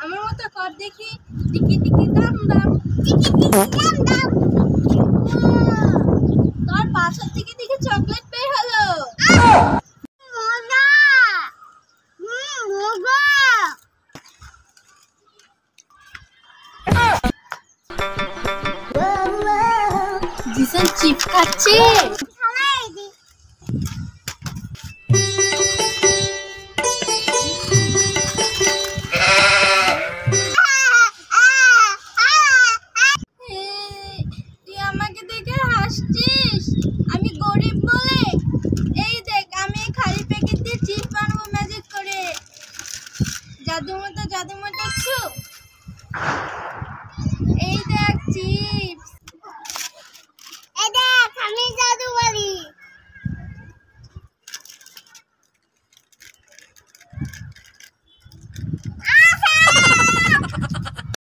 আমার মতো কর দেখি। টিকি টিকি দাম দাম, টিকি টিকি দাম দাম। তোর পাছর থেকে দেখি চকলেট বের হলো। মজা, মজা। জিসান চিপ খাচ্ছে। আমাকে দেখে হাসছিস? আমি গরিব বলে? এই দেখ, আমি খালি প্যাকেট দিয়ে চিপস বানাবো ম্যাজিক করে। জাদু মতো ছু। এই দেখ চিপস। এই দেখ, আমি জাদু করি।